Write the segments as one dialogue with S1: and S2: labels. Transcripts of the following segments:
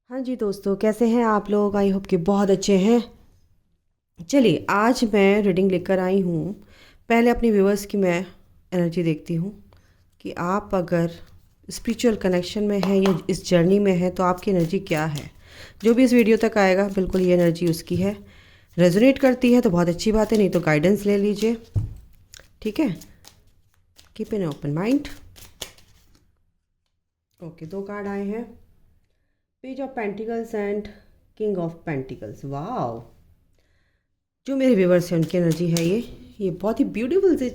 S1: हाँ जी दोस्तों, कैसे हैं आप लोग? आई होप कि बहुत अच्छे हैं। चलिए, आज मैं रीडिंग लेकर आई हूँ। पहले अपनी व्यूअर्स की मैं एनर्जी देखती हूँ कि आप अगर स्पिरिचुअल कनेक्शन में हैं या इस जर्नी में हैं तो आपकी एनर्जी क्या है। जो भी इस वीडियो तक आएगा बिल्कुल ये एनर्जी उसकी है। रेजोनेट करती है तो बहुत अच्छी बात है, नहीं तो गाइडेंस ले लीजिए। ठीक है, keep an open mind. Okay, दो कार्ड आए हैं, page of pentacles and king of pentacles. Wow, जो मेरे व्यूवर्स हैं उनकी एनर्जी है ये बहुत ही ब्यूटीफुल से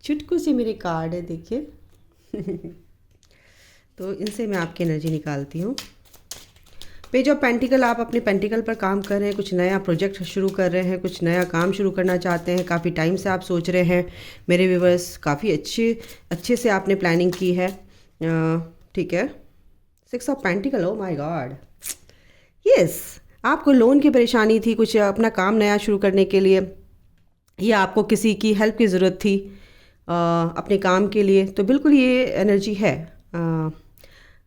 S1: चुटकू से मेरे कार्ड है, देखिए। तो इनसे मैं आपकी एनर्जी निकालती हूँ। पेज ऑफ पेंटिकल, आप अपने पेंटिकल पर काम कर रहे हैं, कुछ नया प्रोजेक्ट शुरू कर रहे हैं, कुछ नया काम शुरू करना चाहते हैं, काफ़ी टाइम से आप सोच रहे हैं। मेरे व्यूवर्स, काफ़ी अच्छे से आपने प्लानिंग की है। ठीक है, six of pentacle, oh my God, yes. आपको लोन की परेशानी थी, कुछ अपना काम नया शुरू करने के लिए, या आपको किसी की हेल्प की ज़रूरत थी अपने काम के लिए, तो बिल्कुल ये एनर्जी है।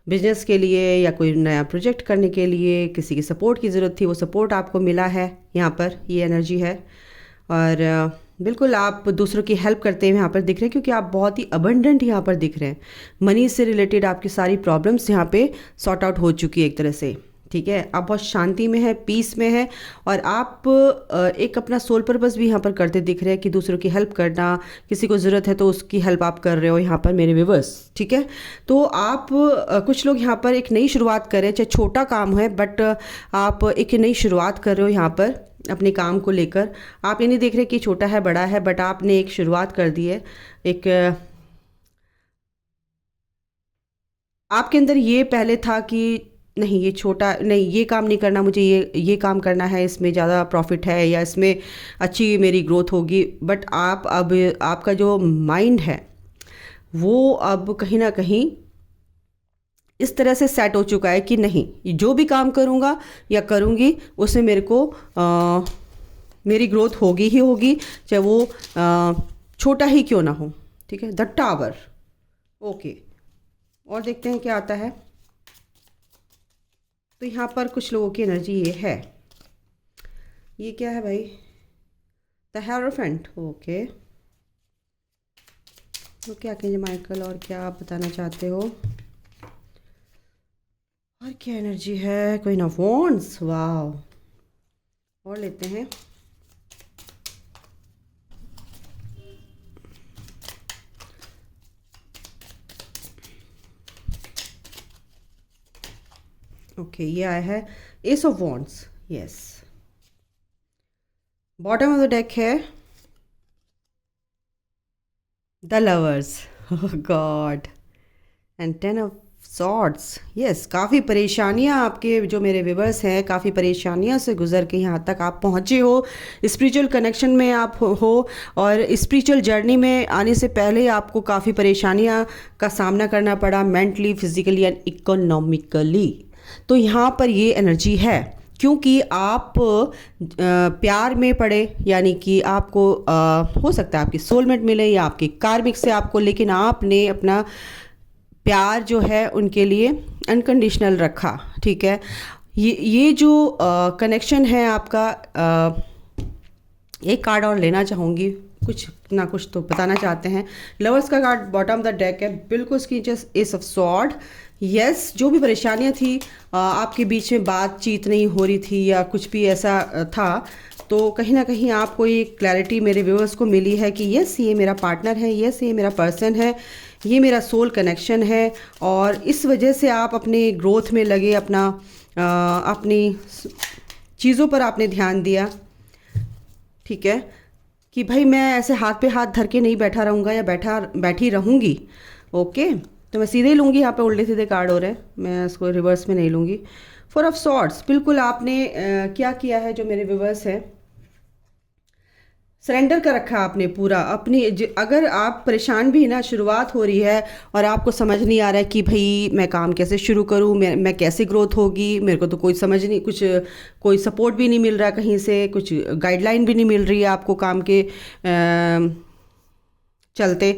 S1: बिजनेस के लिए या कोई नया प्रोजेक्ट करने के लिए किसी की सपोर्ट की ज़रूरत थी, वो सपोर्ट आपको मिला है। यहाँ पर ये एनर्जी है। और बिल्कुल आप दूसरों की हेल्प करते हुए यहाँ पर दिख रहे हैं, क्योंकि आप बहुत ही अबंडेंट यहाँ पर दिख रहे हैं। मनी से रिलेटेड आपकी सारी प्रॉब्लम्स यहाँ पे सॉर्ट आउट हो चुकी है एक तरह से। ठीक है, आप बहुत शांति में है, पीस में है, और आप एक अपना सोल पर्पस भी यहाँ पर करते दिख रहे हैं कि दूसरों की हेल्प करना, किसी को ज़रूरत है तो उसकी हेल्प आप कर रहे हो यहाँ पर मेरे व्यूवर्स। ठीक है, तो आप कुछ लोग यहाँ पर एक नई शुरुआत कर रहे हैं, चाहे छोटा काम है, बट आप एक नई शुरुआत कर रहे हो यहाँ पर अपने काम को लेकर। आप ये नहीं देख रहे कि छोटा है बड़ा है, बट आपने एक शुरुआत कर दी है। एक आपके अंदर ये पहले था कि नहीं, ये छोटा नहीं, ये काम नहीं करना मुझे, ये काम करना है, इसमें ज़्यादा प्रॉफिट है या इसमें अच्छी मेरी ग्रोथ होगी। बट आप अब आपका जो माइंड है वो अब कहीं ना कहीं इस तरह से सेट हो चुका है कि नहीं, जो भी काम करूँगा या करूँगी उसमें मेरे को मेरी ग्रोथ होगी ही होगी, चाहे वो छोटा ही क्यों ना हो। ठीक है, द टावर। ओके, और देखते हैं क्या आता है। तो यहाँ पर कुछ लोगों की एनर्जी ये है। ये क्या है भाई? The hierophant. ओके, तो क्या कहेंगे माइकल, और क्या आप बताना चाहते हो? और क्या एनर्जी है? Queen of wands. वाओ, और लेते हैं। ओके, ये आया है ace of wands. Yes, bottom of the deck है the lovers, God, and ten of swords. Yes, काफ़ी परेशानियां आपके, जो मेरे व्यूवर्स हैं, काफ़ी परेशानियों से गुजर के यहाँ तक आप पहुँचे हो। स्पिरिचुअल कनेक्शन में आप हो, और स्पिरिचुअल जर्नी में आने से पहले आपको काफ़ी परेशानियां का सामना करना पड़ा, मेंटली, फिजिकली एंड इकोनॉमिकली। तो यहाँ पर ये एनर्जी है, क्योंकि आप प्यार में पड़े, यानी कि आपको हो सकता है आपकी सोलमेट मिले या आपके कार्मिक से आपको, लेकिन आपने अपना प्यार जो है उनके लिए अनकंडीशनल रखा। ठीक है, ये जो कनेक्शन है आपका, एक कार्ड और लेना चाहूँगी, कुछ ना कुछ तो बताना चाहते हैं। लवर्स का card bottom of the deck है, बिल्कुल उसकी just S of sword. Yes, जो भी परेशानियां थी, आपके बीच में बातचीत नहीं हो रही थी या कुछ भी ऐसा था, तो कहीं ना कहीं आपको ये क्लैरिटी मेरे व्यूअर्स को मिली है कि यस, ये मेरा पार्टनर है, यस, ये मेरा पर्सन है, ये मेरा सोल कनेक्शन है। और इस वजह से आप अपने ग्रोथ में लगे, अपनी चीज़ों पर आपने ध्यान दिया। ठीक है, कि भाई मैं ऐसे हाथ पे हाथ धर के नहीं बैठा रहूँगा या बैठी रहूँगी। ओके, तो मैं सीधे लूँगी, यहाँ पे उल्टे सीधे कार्ड हो रहे हैं, मैं इसको रिवर्स में नहीं लूँगी। फोर ऑफ सॉर्ड्स, बिल्कुल आपने क्या किया है, जो मेरे व्यूवर्स हैं, सरेंडर कर रखा आपने पूरा अपनी। अगर आप परेशान भी ना, शुरुआत हो रही है और आपको समझ नहीं आ रहा है कि भाई मैं काम कैसे शुरू करूँ, मैं कैसे ग्रोथ होगी, मेरे को तो कोई समझ नहीं, कुछ कोई सपोर्ट भी नहीं मिल रहा कहीं से, कुछ गाइडलाइन भी नहीं मिल रही है आपको काम के चलते।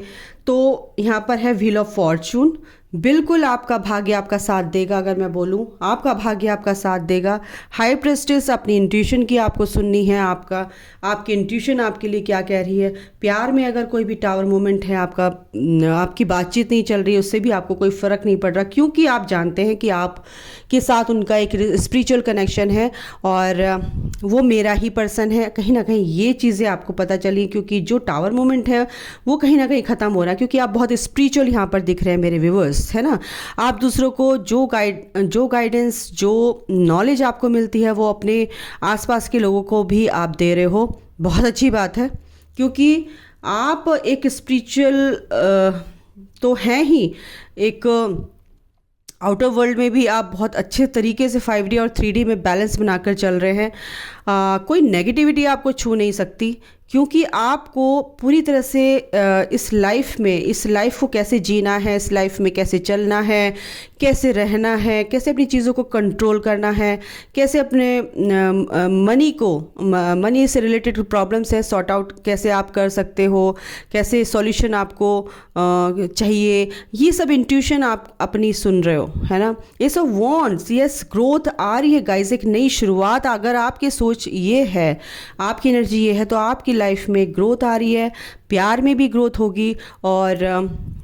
S1: तो यहाँ पर है व्हील ऑफ फॉर्चून, बिल्कुल आपका भाग्य आपका साथ देगा। अगर मैं बोलूं, आपका भाग्य आपका साथ देगा। हाई प्रेस्टिस, अपनी इंट्यूशन की आपको सुननी है। आपकी इंट्यूशन आपके लिए क्या कह रही है। प्यार में अगर कोई भी टावर मोमेंट है, आपकी बातचीत नहीं चल रही है, उससे भी आपको कोई फ़र्क नहीं पड़ रहा, क्योंकि आप जानते हैं कि आप के साथ उनका एक स्पिरिचुअल कनेक्शन है और वो मेरा ही पर्सन है। कहीं ना कहीं ये चीज़ें आपको पता चली, क्योंकि जो टावर मोमेंट है वो कहीं ना कहीं ख़त्म हो रहा है, क्योंकि आप बहुत स्पिरिचुअल यहाँ पर दिख रहे हैं मेरे व्यूअर्स, है ना। आप दूसरों को जो गाइडेंस, जो नॉलेज आपको मिलती है, वो अपने आसपास के लोगों को भी आप दे रहे हो। बहुत अच्छी बात है, क्योंकि आप एक स्पिरिचुअल तो हैं ही, एक आउटर वर्ल्ड में भी आप बहुत अच्छे तरीके से 5D और 3D में बैलेंस बनाकर चल रहे हैं। कोई नेगेटिविटी आपको छू नहीं सकती, क्योंकि आपको पूरी तरह से इस लाइफ को कैसे जीना है, इस लाइफ में कैसे चलना है, कैसे रहना है, कैसे अपनी चीज़ों को कंट्रोल करना है, कैसे अपने मनी से रिलेटेड प्रॉब्लम्स है सॉर्ट आउट कैसे आप कर सकते हो, कैसे सॉल्यूशन आपको चाहिए, ये सब इंट्यूशन आप अपनी सुन रहे हो, है ना। ये सब वॉन्ट्स, यस, ग्रोथ आ रही है गाइस, एक नई शुरुआत। अगर आपकी सोच ये है, आपकी एनर्जी ये है, तो आपकी लाइफ में ग्रोथ आ रही है। प्यार में भी ग्रोथ होगी और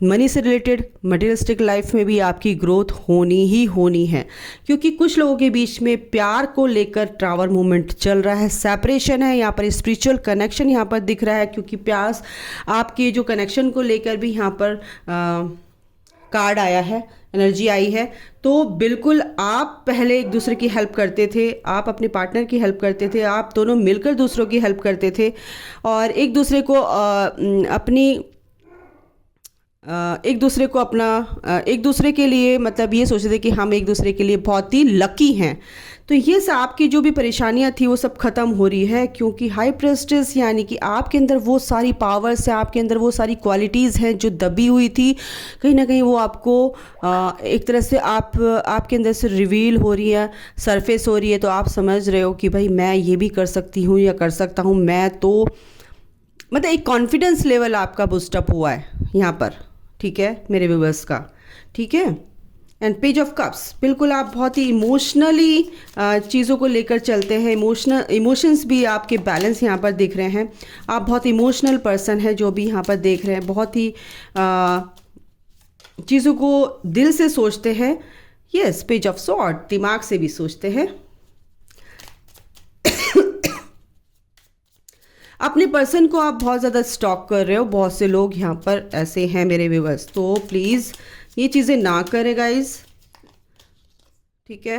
S1: मनी से रिलेटेड मटेरियलिस्टिक लाइफ में भी आपकी ग्रोथ होनी ही होनी है, क्योंकि कुछ लोगों के बीच में प्यार को लेकर टावर मूवमेंट चल रहा है, सेपरेशन है यहाँ पर, स्पिरिचुअल कनेक्शन यहाँ पर दिख रहा है, क्योंकि प्यार आपके जो कनेक्शन को लेकर भी यहाँ पर कार्ड आया है, एनर्जी आई है। तो बिल्कुल आप पहले एक दूसरे की हेल्प करते थे, आप अपने पार्टनर की हेल्प करते थे, आप दोनों मिलकर दूसरों की हेल्प करते थे और एक दूसरे को एक दूसरे के लिए, मतलब ये सोचते थे कि हम एक दूसरे के लिए बहुत ही लकी हैं। तो ये सब आपकी जो भी परेशानियां थी वो सब ख़त्म हो रही है, क्योंकि हाई प्रेस्टिस यानी कि आपके अंदर वो सारी पावर्स है, आपके अंदर वो सारी क्वालिटीज़ हैं जो दबी हुई थी, कहीं ना कहीं वो आपको एक तरह से आपके अंदर से रिवील हो रही है, सरफेस हो रही है। तो आप समझ रहे हो कि भाई मैं ये भी कर सकती हूँ या कर सकता हूँ, मैं तो मतलब एक कॉन्फिडेंस लेवल आपका बूस्टअप हुआ है यहाँ पर, ठीक है मेरे व्यूअर्स का, ठीक है। एंड पेज ऑफ कप्स, बिल्कुल आप बहुत ही इमोशनली चीज़ों को लेकर चलते हैं, इमोशंस भी आपके बैलेंस यहाँ पर दिख रहे हैं। आप बहुत इमोशनल पर्सन है, जो भी यहाँ पर देख रहे हैं, बहुत ही चीज़ों को दिल से सोचते हैं। यस, पेज ऑफ सॉर्ड, दिमाग से भी सोचते हैं। अपने पर्सन को आप बहुत ज़्यादा स्टॉक कर रहे हो, बहुत से लोग यहाँ पर ऐसे हैं मेरे व्यूअर्स, तो प्लीज़ ये चीज़ें ना करें गाइस, ठीक है।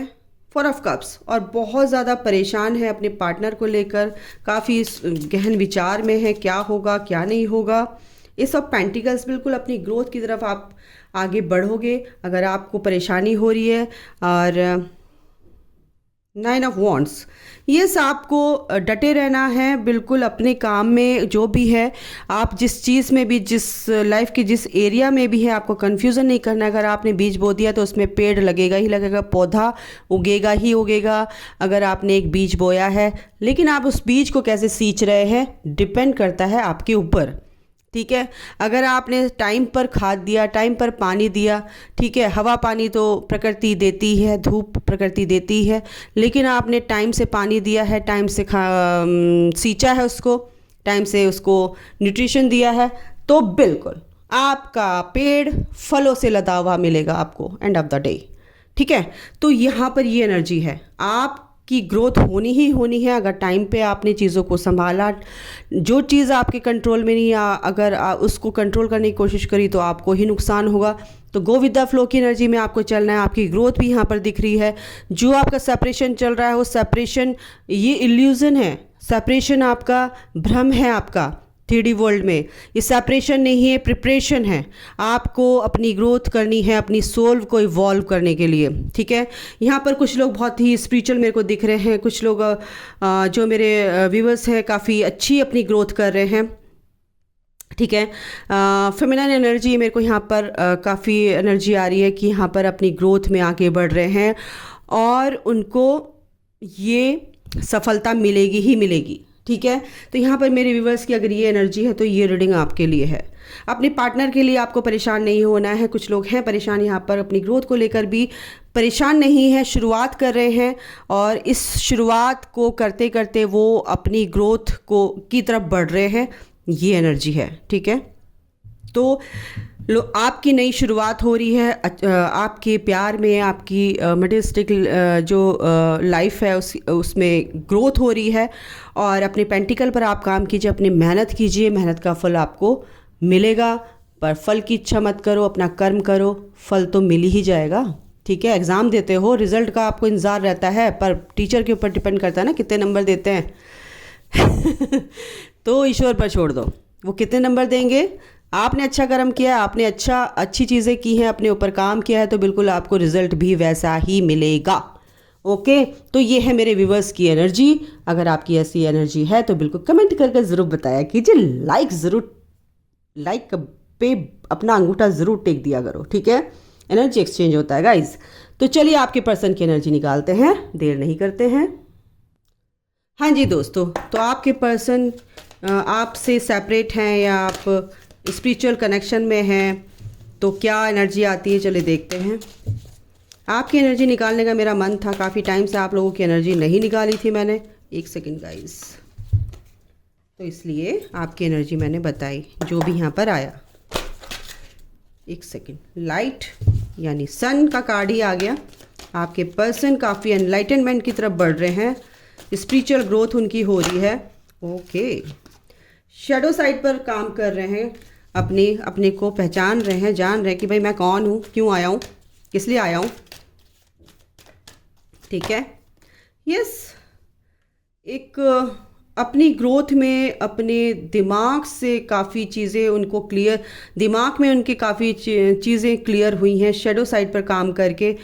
S1: 4 ऑफ कप्स, और बहुत ज़्यादा परेशान है अपने पार्टनर को लेकर, काफ़ी गहन विचार में है, क्या होगा क्या नहीं होगा। एस ऑफ पेंटिकल्स, बिल्कुल अपनी ग्रोथ की तरफ आप आगे बढ़ोगे अगर आपको परेशानी हो रही है। और 9 ऑफ वॉन्ड्स, यस, आपको डटे रहना है बिल्कुल अपने काम में, जो भी है आप जिस चीज़ में भी, जिस लाइफ के जिस एरिया में भी है, आपको कंफ्यूजन नहीं करना है। अगर आपने बीज बो दिया तो उसमें पेड़ लगेगा ही लगेगा, पौधा उगेगा ही उगेगा अगर आपने एक बीज बोया है। लेकिन आप उस बीज को कैसे सींच रहे हैं डिपेंड करता है आपके ऊपर, ठीक है। अगर आपने टाइम पर खाद दिया, टाइम पर पानी दिया, ठीक है, हवा पानी तो प्रकृति देती है, धूप प्रकृति देती है, लेकिन आपने टाइम से पानी दिया है, टाइम से सींचा है उसको, टाइम से उसको न्यूट्रिशन दिया है, तो बिल्कुल आपका पेड़ फलों से लदा हुआ मिलेगा आपको एंड ऑफ द डे, ठीक है। तो यहाँ पर ये एनर्जी है, आप की ग्रोथ होनी ही होनी है अगर टाइम पे आपने चीज़ों को संभाला। जो चीज़ आपके कंट्रोल में नहीं, या अगर उसको कंट्रोल करने की कोशिश करी तो आपको ही नुकसान होगा। तो गो विद द फ्लो की एनर्जी में आपको चलना है। आपकी ग्रोथ भी यहाँ पर दिख रही है। जो आपका सेपरेशन चल रहा है वो सेपरेशन ये इल्यूज़न है, सेपरेशन आपका भ्रम है आपका 3D वर्ल्ड में। ये सेपरेशन नहीं है, प्रिपरेशन है। आपको अपनी ग्रोथ करनी है, अपनी सोल को इवॉल्व करने के लिए, ठीक है। यहाँ पर कुछ लोग बहुत ही स्पिरिचुअल मेरे को दिख रहे हैं, कुछ लोग जो मेरे व्यूअर्स हैं काफ़ी अच्छी अपनी ग्रोथ कर रहे हैं, ठीक है। फेमिनाइन एनर्जी मेरे को यहाँ पर काफ़ी एनर्जी आ रही है कि यहाँ पर अपनी ग्रोथ में आगे बढ़ रहे हैं और उनको ये सफलता मिलेगी ही मिलेगी, ठीक है। तो यहाँ पर मेरे व्यूवर्स की अगर ये एनर्जी है तो ये रीडिंग आपके लिए है। अपने पार्टनर के लिए आपको परेशान नहीं होना है। कुछ लोग हैं परेशान यहाँ पर, अपनी ग्रोथ को लेकर भी परेशान नहीं है, शुरुआत कर रहे हैं और इस शुरुआत को करते करते वो अपनी ग्रोथ को की तरफ बढ़ रहे हैं, ये एनर्जी है। ठीक है, तो आपकी नई शुरुआत हो रही है, आपके प्यार में, आपकी मटेरियलिस्टिक जो लाइफ है उसमें ग्रोथ हो रही है। और अपने पेंटिकल पर आप काम कीजिए, अपनी मेहनत कीजिए, मेहनत का फल आपको मिलेगा। पर फल की इच्छा मत करो, अपना कर्म करो, फल तो मिल ही जाएगा। ठीक है, एग्ज़ाम देते हो, रिज़ल्ट का आपको इंतज़ार रहता है, पर टीचर के ऊपर डिपेंड करता है ना कितने नंबर देते हैं। तो ईश्वर पर छोड़ दो, वो कितने नंबर देंगे। आपने अच्छा कर्म किया, आपने अच्छी चीज़ें की हैं, अपने ऊपर काम किया है, तो बिल्कुल आपको रिजल्ट भी वैसा ही मिलेगा। ओके, तो ये है मेरे व्यूवर्स की एनर्जी। अगर आपकी ऐसी एनर्जी है तो बिल्कुल कमेंट करके ज़रूर बताया कीजिए, लाइक पे अपना अंगूठा ज़रूर टेक दिया करो। ठीक है, एनर्जी एक्सचेंज होता है गाइज। तो चलिए आपके पर्सन की एनर्जी निकालते हैं, देर नहीं करते हैं। हाँ जी दोस्तों, तो आपके पर्सन आपसे सेपरेट हैं या आप स्पिरिचुअल कनेक्शन में हैं, तो क्या एनर्जी आती है, चलिए देखते हैं। आपकी एनर्जी निकालने का मेरा मन था, काफ़ी टाइम से आप लोगों की एनर्जी नहीं निकाली थी मैंने। एक सेकंड गाइस, तो इसलिए आपकी एनर्जी मैंने बताई जो भी यहाँ पर आया। एक सेकंड, लाइट यानी सन का कार्ड ही आ गया। आपके पर्सन काफ़ी एनलाइटनमेंट की तरफ बढ़ रहे हैं, स्पिरिचुअल ग्रोथ उनकी हो रही है। ओके, शैडो साइड पर काम कर रहे हैं, अपने को पहचान रहे हैं, जान रहे हैं कि भाई मैं कौन हूँ, क्यों आया हूँ, किस लिए आया हूँ। ठीक है, यस, एक अपनी ग्रोथ में अपने दिमाग से काफ़ी चीज़ें उनको क्लियर, दिमाग में उनकी काफ़ी चीज़ें क्लियर हुई हैं शैडो साइड पर काम करके।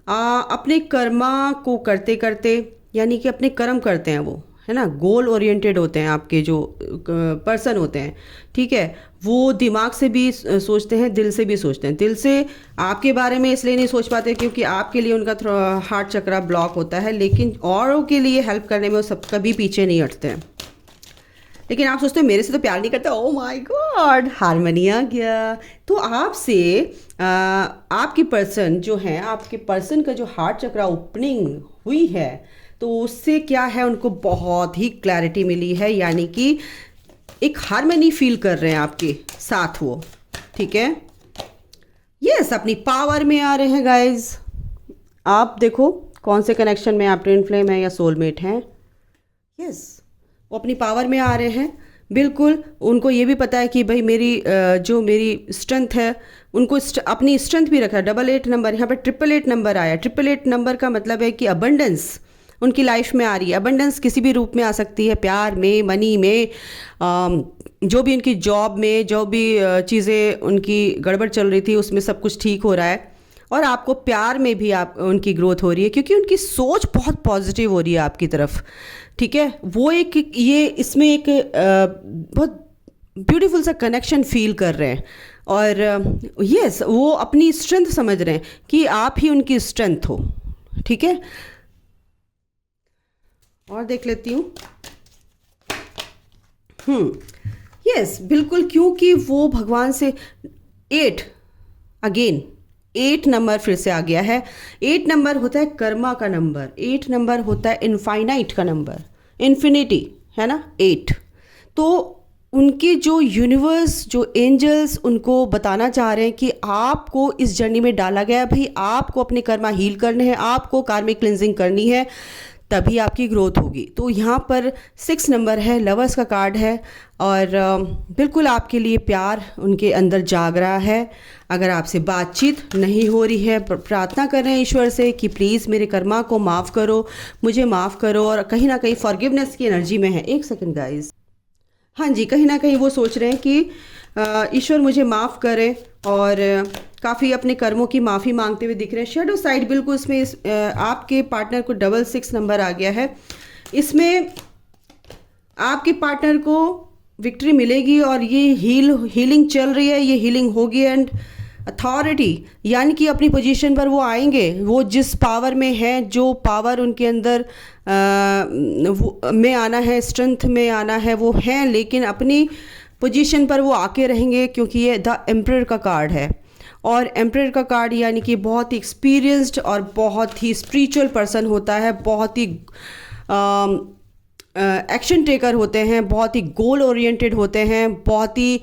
S1: अपने कर्मा को करते करते, यानी कि अपने कर्म करते हैं वो, है ना, गोल ओरिएंटेड होते हैं आपके जो पर्सन होते हैं। ठीक है, वो दिमाग से भी सोचते हैं, दिल से भी सोचते हैं। दिल से आपके बारे में इसलिए नहीं सोच पाते क्योंकि आपके लिए उनका हार्ट चक्रा ब्लॉक होता है, लेकिन औरों के लिए हेल्प करने में वो सब कभी पीछे नहीं हटते हैं। लेकिन आप सोचते हो मेरे से तो प्यार नहीं करता, ओ माय गॉड, हारमोनी आ गया। तो आपसे आपकी पर्सन जो है, आपके पर्सन का जो हार्ट चक्रा ओपनिंग हुई है, तो उससे क्या है, उनको बहुत ही क्लैरिटी मिली है, यानी कि एक हार्मनी फील कर रहे हैं आपके साथ वो। ठीक है, यस, अपनी पावर में आ रहे हैं गाइज। आप देखो कौन से कनेक्शन में आप, ट्विन फ्लेम है या सोलमेट हैं। यस, वो अपनी पावर में आ रहे हैं। बिल्कुल, उनको ये भी पता है कि भाई जो मेरी स्ट्रेंथ है, उनको अपनी स्ट्रेंथ भी रखा है। 88 नंबर, यहाँ पर 888 नंबर आया। 888 नंबर का मतलब है कि अबंडेंस उनकी लाइफ में आ रही है। अबंडेंस किसी भी रूप में आ सकती है, प्यार में, मनी में, जो भी उनकी जॉब में, जो भी चीज़ें उनकी गड़बड़ चल रही थी उसमें सब कुछ ठीक हो रहा है। और आपको प्यार में भी उनकी ग्रोथ हो रही है क्योंकि उनकी सोच बहुत पॉजिटिव हो रही है आपकी तरफ। ठीक है, वो इसमें एक बहुत ब्यूटीफुल सा कनेक्शन फील कर रहे हैं। और यस, वो अपनी स्ट्रेंथ समझ रहे हैं कि आप ही उनकी स्ट्रेंथ हो। ठीक है, और देख लेती हूँ। यस, बिल्कुल, क्योंकि वो भगवान से 8 नंबर फिर से आ गया है। 8 नंबर होता है कर्मा का नंबर, 8 नंबर होता है इनफाइनाइट का नंबर, इन्फिनिटी, है ना, 8। तो उनके जो यूनिवर्स, जो एंजल्स उनको बताना चाह रहे हैं कि आपको इस जर्नी में डाला गया है, भाई आपको अपने कर्मा हील करने हैं, आपको कार्मिक क्लिंजिंग करनी है, तभी आपकी ग्रोथ होगी। तो यहाँ पर 6 नंबर है, लवर्स का कार्ड है, और बिल्कुल आपके लिए प्यार उनके अंदर जाग रहा है। अगर आपसे बातचीत नहीं हो रही है, प्रार्थना कर रहे हैं ईश्वर से कि प्लीज़ मेरे कर्मा को माफ़ करो, मुझे माफ़ करो, और कहीं ना कहीं फॉरगिवनेस की एनर्जी में है। एक सेकंड गाइज, हाँ जी, कहीं ना कहीं वो सोच रहे हैं कि ईश्वर मुझे माफ़ करे, और काफ़ी अपने कर्मों की माफ़ी मांगते हुए दिख रहे हैं। शेडो साइड बिल्कुल इसमें आपके पार्टनर को 66 नंबर आ गया है। इसमें आपके पार्टनर को विक्ट्री मिलेगी, और ये हीलिंग चल रही है, ये हीलिंग होगी। एंड अथॉरिटी, यानी कि अपनी पोजीशन पर वो आएंगे, वो जिस पावर में है, जो पावर उनके अंदर में आना है, स्ट्रेंथ में आना है, वो है, लेकिन अपनी पोजीशन पर वो आके रहेंगे, क्योंकि ये द एम्परर का कार्ड है। और एम्परर का कार्ड यानी कि बहुत ही एक्सपीरियंस्ड और बहुत ही स्पिरिचुअल पर्सन होता है, बहुत ही एक्शन टेकर होते हैं, बहुत ही गोल ओरिएंटेड होते हैं, बहुत ही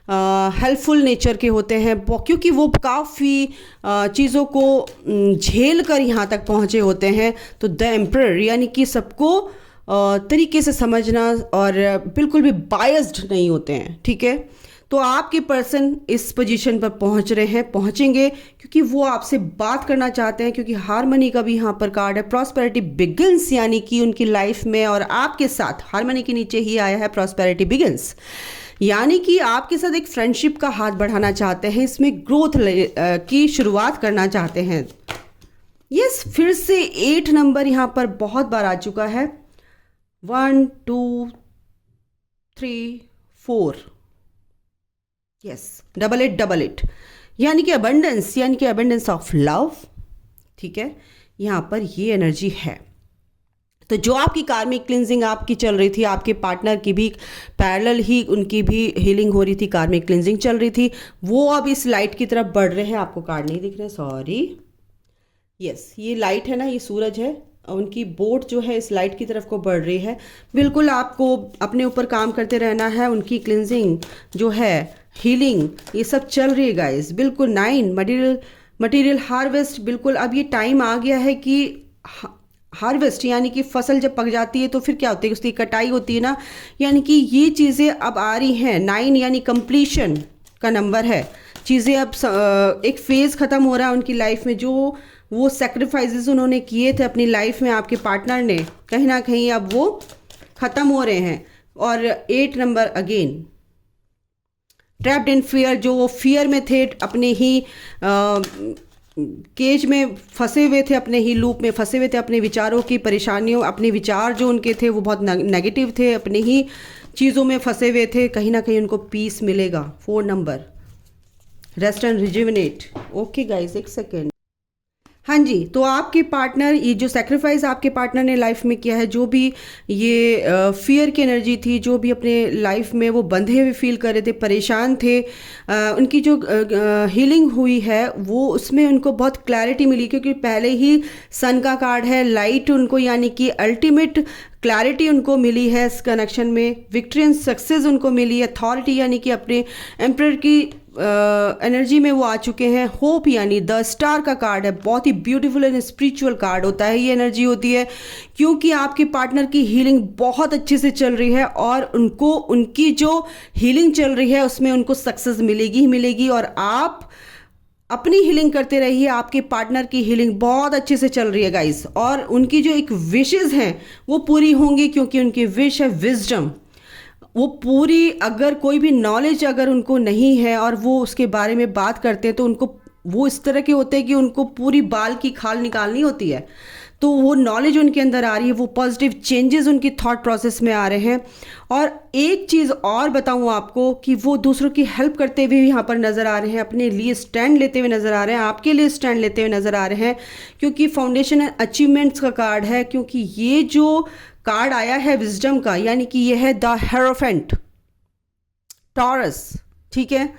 S1: हेल्पफुल नेचर के होते हैं, क्योंकि वो काफ़ी चीज़ों को झेल कर यहाँ तक पहुँचे होते हैं। तो द एम्परर यानी कि सबको तरीके से समझना और बिल्कुल भी बायस्ड नहीं होते हैं, ठीक है। तो आपके पर्सन इस पोजीशन पर पहुंच रहे हैं, पहुंचेंगे, क्योंकि वो आपसे बात करना चाहते हैं, क्योंकि हार्मनी का भी यहाँ पर कार्ड है। प्रॉस्पेरिटी बिगिंस यानी कि उनकी लाइफ में और आपके साथ हार्मनी के नीचे ही आया है प्रॉस्पेरिटी बिगिंस, यानी कि आपके साथ एक फ्रेंडशिप का हाथ बढ़ाना चाहते हैं, इसमें ग्रोथ की शुरुआत करना चाहते हैं। यस, फिर से 8 नंबर यहाँ पर बहुत बार आ चुका है। 1 2 3 4, यस, 88 यानी कि अबंडेंस, यानी कि अबंडेंस ऑफ लव, ठीक है। यहाँ पर ये एनर्जी है। तो जो आपकी कार्मिक क्लिंजिंग आपकी चल रही थी, आपके पार्टनर की भी पैरेलल ही उनकी भी हीलिंग हो रही थी, कार्मिक क्लिंजिंग चल रही थी, वो अब इस लाइट की तरफ बढ़ रहे हैं। आपको कार्ड नहीं दिख रहे, सॉरी। यस, ये लाइट है ना, ये सूरज है, उनकी बोट जो है इस लाइट की तरफ को बढ़ रही है। बिल्कुल आपको अपने ऊपर काम करते रहना है। उनकी क्लिंजिंग जो है, हीलिंग, ये सब चल रही है गाइस। बिल्कुल 9 मटेरियल हार्वेस्ट, बिल्कुल अब ये टाइम आ गया है कि हार्वेस्ट यानी कि फसल जब पक जाती है तो फिर क्या होती है, उसकी कटाई होती है ना, यानी कि ये चीज़ें अब आ रही हैं। 9 यानी कंप्लीशन का नंबर है। चीज़ें अब एक फेज़ ख़त्म हो रहा है उनकी लाइफ में। जो वो सेक्रीफाइसेस उन्होंने किए थे अपनी लाइफ में, आपके पार्टनर ने, कहीं ना कहीं अब वो ख़त्म हो रहे हैं। और 8 number again, trapped in fear, जो वो फियर में थे, अपने ही केज में फंसे हुए थे, अपने ही लूप में फंसे हुए थे, अपने विचारों की परेशानियों, अपने विचार जो उनके थे वो बहुत नेगेटिव थे, अपने ही चीज़ों में फंसे हुए थे। कहीं ना कहीं उनको पीस मिलेगा। 4 number, rest and rejuvenate. Okay guys, एक सेकेंड। हाँ जी, तो आपके पार्टनर, ये जो सेक्रीफाइस आपके पार्टनर ने लाइफ में किया है, जो भी ये फियर की एनर्जी थी, जो भी अपने लाइफ में वो बंधे हुए फील कर रहे थे, परेशान थे, उनकी जो हीलिंग हुई है वो, उसमें उनको बहुत क्लैरिटी मिली, क्योंकि पहले ही सन का कार्ड है, लाइट उनको यानी कि अल्टीमेट क्लैरिटी उनको मिली है इस कनेक्शन में, विक्ट्री एंड सक्सेस उनको मिली है, अथॉरिटी यानी कि अपने एम्परर की एनर्जी में वो आ चुके हैं। होप यानी द स्टार का कार्ड है, बहुत ही ब्यूटीफुल एंड स्पिरिचुअल कार्ड होता है, ये एनर्जी होती है, क्योंकि आपके पार्टनर की हीलिंग बहुत अच्छे से चल रही है और उनको उनकी जो हीलिंग चल रही है उसमें उनको सक्सेस मिलेगी ही मिलेगी। और आप अपनी हीलिंग करते रहिए, आपके पार्टनर की हीलिंग बहुत अच्छे से चल रही है गाइस। और उनकी जो एक विशेस हैं वो पूरी होंगी, क्योंकि उनकी विश है विजडम, वो पूरी, अगर कोई भी नॉलेज अगर उनको नहीं है और वो उसके बारे में बात करते हैं तो उनको वो इस तरह के होते हैं कि उनको पूरी बाल की खाल निकालनी होती है, तो वो नॉलेज उनके अंदर आ रही है, वो पॉजिटिव चेंजेस उनकी थॉट प्रोसेस में आ रहे हैं। और एक चीज़ और बताऊं आपको कि वो दूसरों की हेल्प करते हुए यहाँ पर नज़र आ रहे हैं, अपने लिए स्टैंड लेते हुए नज़र आ रहे हैं, आपके लिए स्टैंड लेते हुए नज़र आ रहे हैं, क्योंकि फाउंडेशन एंड अचीवमेंट्स का कार्ड है। क्योंकि ये जो कार्ड आया है विजडम का, यानी कि ये है द हेरोफेंट टॉरस, ठीक है।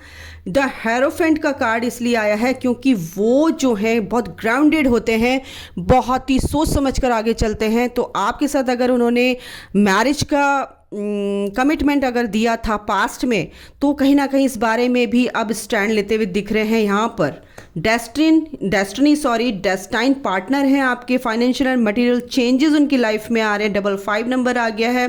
S1: द हेरोफेंट का कार्ड इसलिए आया है क्योंकि वो जो है बहुत ग्राउंडेड होते हैं, बहुत ही सोच समझ कर आगे चलते हैं। तो आपके साथ अगर उन्होंने मैरिज का कमिटमेंट अगर दिया था पास्ट में, तो कहीं ना कहीं इस बारे में भी अब स्टैंड लेते हुए दिख रहे हैं यहाँ पर। डेस्टाइन पार्टनर हैं आपके, फाइनेंशियल एंड मटेरियल चेंजेस उनकी लाइफ में आ रहे हैं। 5 नंबर आ गया है।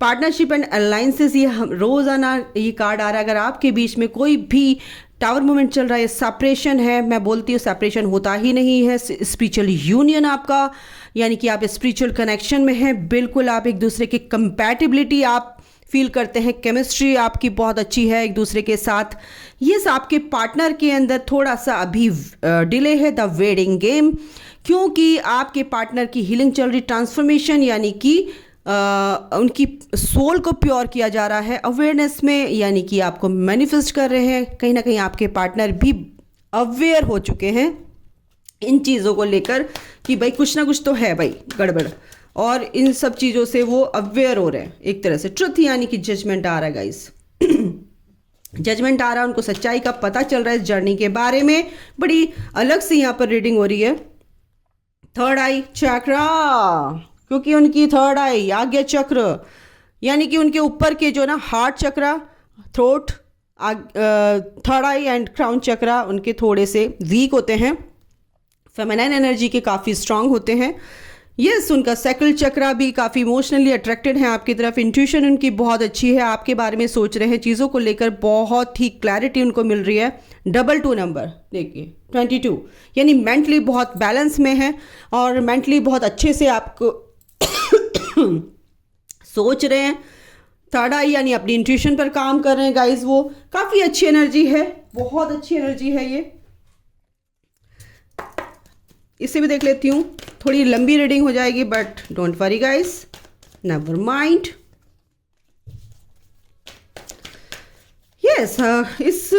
S1: पार्टनरशिप एंड अलायंसेस, ये रोज़ाना ये कार्ड आ रहा है। अगर आपके बीच में कोई भी टावर मूवमेंट चल रहा है, सेपरेशन है, मैं बोलती हूँ सेपरेशन होता ही नहीं है, स्पिरिचुअल यूनियन आपका, यानी कि आप स्पिरिचुअल कनेक्शन में हैं, बिल्कुल आप एक दूसरे की कंपैटिबिलिटी आप फील करते हैं, केमिस्ट्री आपकी बहुत अच्छी है एक दूसरे के साथ। यस, आपके पार्टनर के अंदर थोड़ा सा अभी डिले है, द वेडिंग गेम, क्योंकि आपके पार्टनर की हीलिंग चल रही, ट्रांसफॉर्मेशन यानी कि उनकी सोल को प्योर किया जा रहा है अवेयरनेस में, यानी कि आपको मैनिफेस्ट कर रहे हैं। कहीं ना कहीं आपके पार्टनर भी अवेयर हो चुके हैं इन चीज़ों को लेकर कि भाई कुछ ना कुछ तो है भाई गड़बड़, और इन सब चीज़ों से वो अवेयर हो रहे हैं एक तरह से। ट्रुथ यानी कि जजमेंट आ रहा है गाइस। जजमेंट आ रहा है, उनको सच्चाई का पता चल रहा है इस जर्नी के बारे में। बड़ी अलग से यहाँ पर रीडिंग हो रही है। थर्ड आई चक्रा, क्योंकि उनकी थर्ड आई आज्ञा चक्र, यानी कि उनके ऊपर के जो ना heart chakra, throat, third eye and crown chakra उनके थोड़े से वीक होते हैं, फेमिनाइन एनर्जी के काफ़ी स्ट्रांग होते हैं। यस, उनका सेकल चक्रा भी काफ़ी इमोशनली अट्रैक्टेड है आपकी तरफ। इंट्यूशन उनकी बहुत अच्छी है, आपके बारे में सोच रहे हैं, चीज़ों को लेकर बहुत ही क्लैरिटी उनको मिल रही है। 22 नंबर देखिए 22, यानी मेंटली बहुत बैलेंस में है और मेंटली बहुत अच्छे से आपको सोच रहे हैं। थर्ड आई यानी अपनी इंट्यूशन पर काम कर रहे हैं गाइज, वो काफ़ी अच्छी एनर्जी है, बहुत अच्छी एनर्जी है ये। इसे भी देख लेती हूँ, थोड़ी लंबी रीडिंग हो जाएगी but don't worry guys, never mind. Yes, इस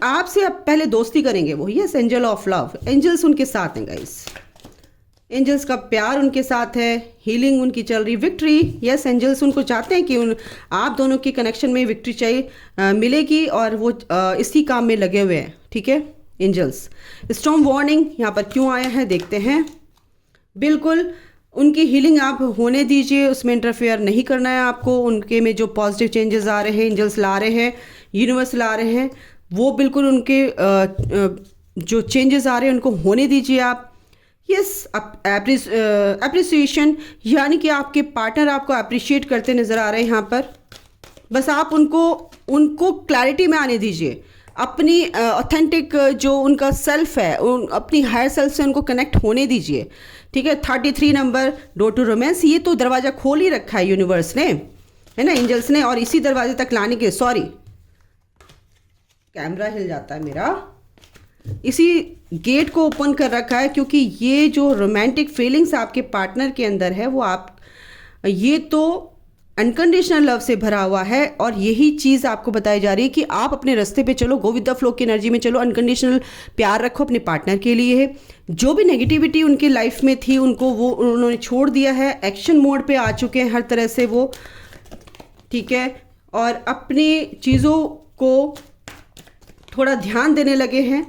S1: आपसे आप पहले दोस्ती करेंगे वो। Yes, angel of love, angels उनके साथ हैं गाइस, एंजल्स का प्यार उनके साथ है, हीलिंग उनकी चल रही, विक्ट्री। यस, एंजल्स उनको चाहते हैं कि आप दोनों के कनेक्शन में विक्ट्री चाहिए मिलेगी और वो इसी काम में लगे हुए हैं। ठीक है एंजल्स। स्टॉर्म वार्निंग यहाँ पर क्यों आया है देखते हैं। बिल्कुल उनकी हीलिंग आप होने दीजिए, उसमें इंटरफेयर नहीं करना है आपको। उनके में जो पॉजिटिव चेंजेस आ रहे हैं, एंजल्स ला रहे हैं, यूनिवर्स ला रहे हैं, वो बिल्कुल उनके जो चेंजेस आ रहे हैं उनको होने दीजिए आप। यस, अप्रिसिएशन, यानी कि आपके पार्टनर आपको अप्रिशिएट करते नज़र आ रहे हैं यहाँ पर। बस आप उनको क्लैरिटी में आने दीजिए, अपनी ऑथेंटिक जो उनका सेल्फ है, अपनी हायर सेल्फ से उनको कनेक्ट होने दीजिए। ठीक है, 33 नंबर, डोर टू रोमांस, ये तो दरवाज़ा खोल ही रखा है यूनिवर्स ने, है ना, एंजल्स ने, और इसी दरवाजे तक लाने के, सॉरी कैमरा हिल जाता है मेरा, इसी गेट को ओपन कर रखा है, क्योंकि ये जो रोमांटिक फीलिंग्स आपके पार्टनर के अंदर है वो ये तो अनकंडीशनल लव से भरा हुआ है। और यही चीज़ आपको बताई जा रही है कि आप अपने रास्ते पे चलो, गो विद द फ्लो की एनर्जी में चलो, अनकंडीशनल प्यार रखो अपने पार्टनर के लिए है। जो भी नेगेटिविटी उनकी लाइफ में थी उनको वो उन्होंने छोड़ दिया है, एक्शन मोड पे आ चुके हैं हर तरह से वो। ठीक है, और अपनी चीज़ों को थोड़ा ध्यान देने लगे हैं,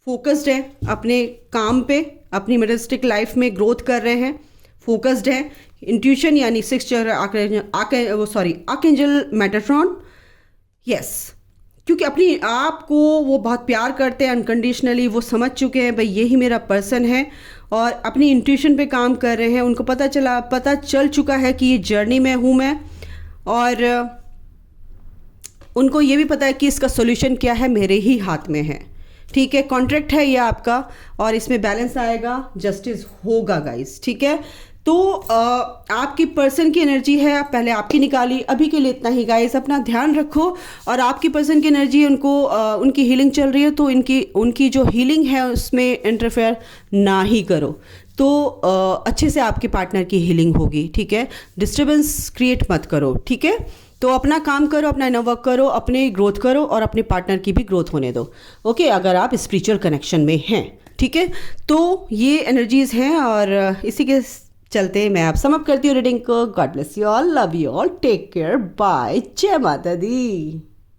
S1: फोकस्ड है अपने काम पे, अपनी मटेरियलिस्टिक लाइफ में ग्रोथ कर रहे हैं, फोकस्ड है। इंट्यूशन यानी 6 आर्कएंजल मेटाट्रॉन। यस, क्योंकि अपनी आप को वो बहुत प्यार करते हैं अनकंडीशनली, वो समझ चुके हैं भाई यही मेरा पर्सन है, और अपनी इंट्यूशन पे काम कर रहे हैं। उनको पता चल चुका है कि ये जर्नी में हूँ मैं, और उनको ये भी पता है कि इसका सोल्यूशन क्या है, मेरे ही हाथ में है। ठीक है, कॉन्ट्रैक्ट है ये आपका, और इसमें बैलेंस आएगा, जस्टिस होगा गाइस। ठीक है, तो आपकी पर्सन की एनर्जी है, पहले आपकी निकाली, अभी के लिए इतना ही गाइस। अपना ध्यान रखो, और आपकी पर्सन की एनर्जी उनको उनकी हीलिंग चल रही है, तो उनकी जो हीलिंग है उसमें इंटरफेयर ना ही करो, तो अच्छे से आपके पार्टनर की हीलिंग होगी। ठीक है, डिस्टर्बेंस क्रिएट मत करो। ठीक है, तो अपना काम करो, अपना इनर वर्क करो, अपने ग्रोथ करो, और अपने पार्टनर की भी ग्रोथ होने दो। ओके, अगर आप स्पिरिचुअल कनेक्शन में हैं। ठीक है, तो ये एनर्जीज हैं, और इसी के चलते मैं आप समअप करती हूँ रीडिंग को। God bless you all, love you all, take care, bye, जय माता दी।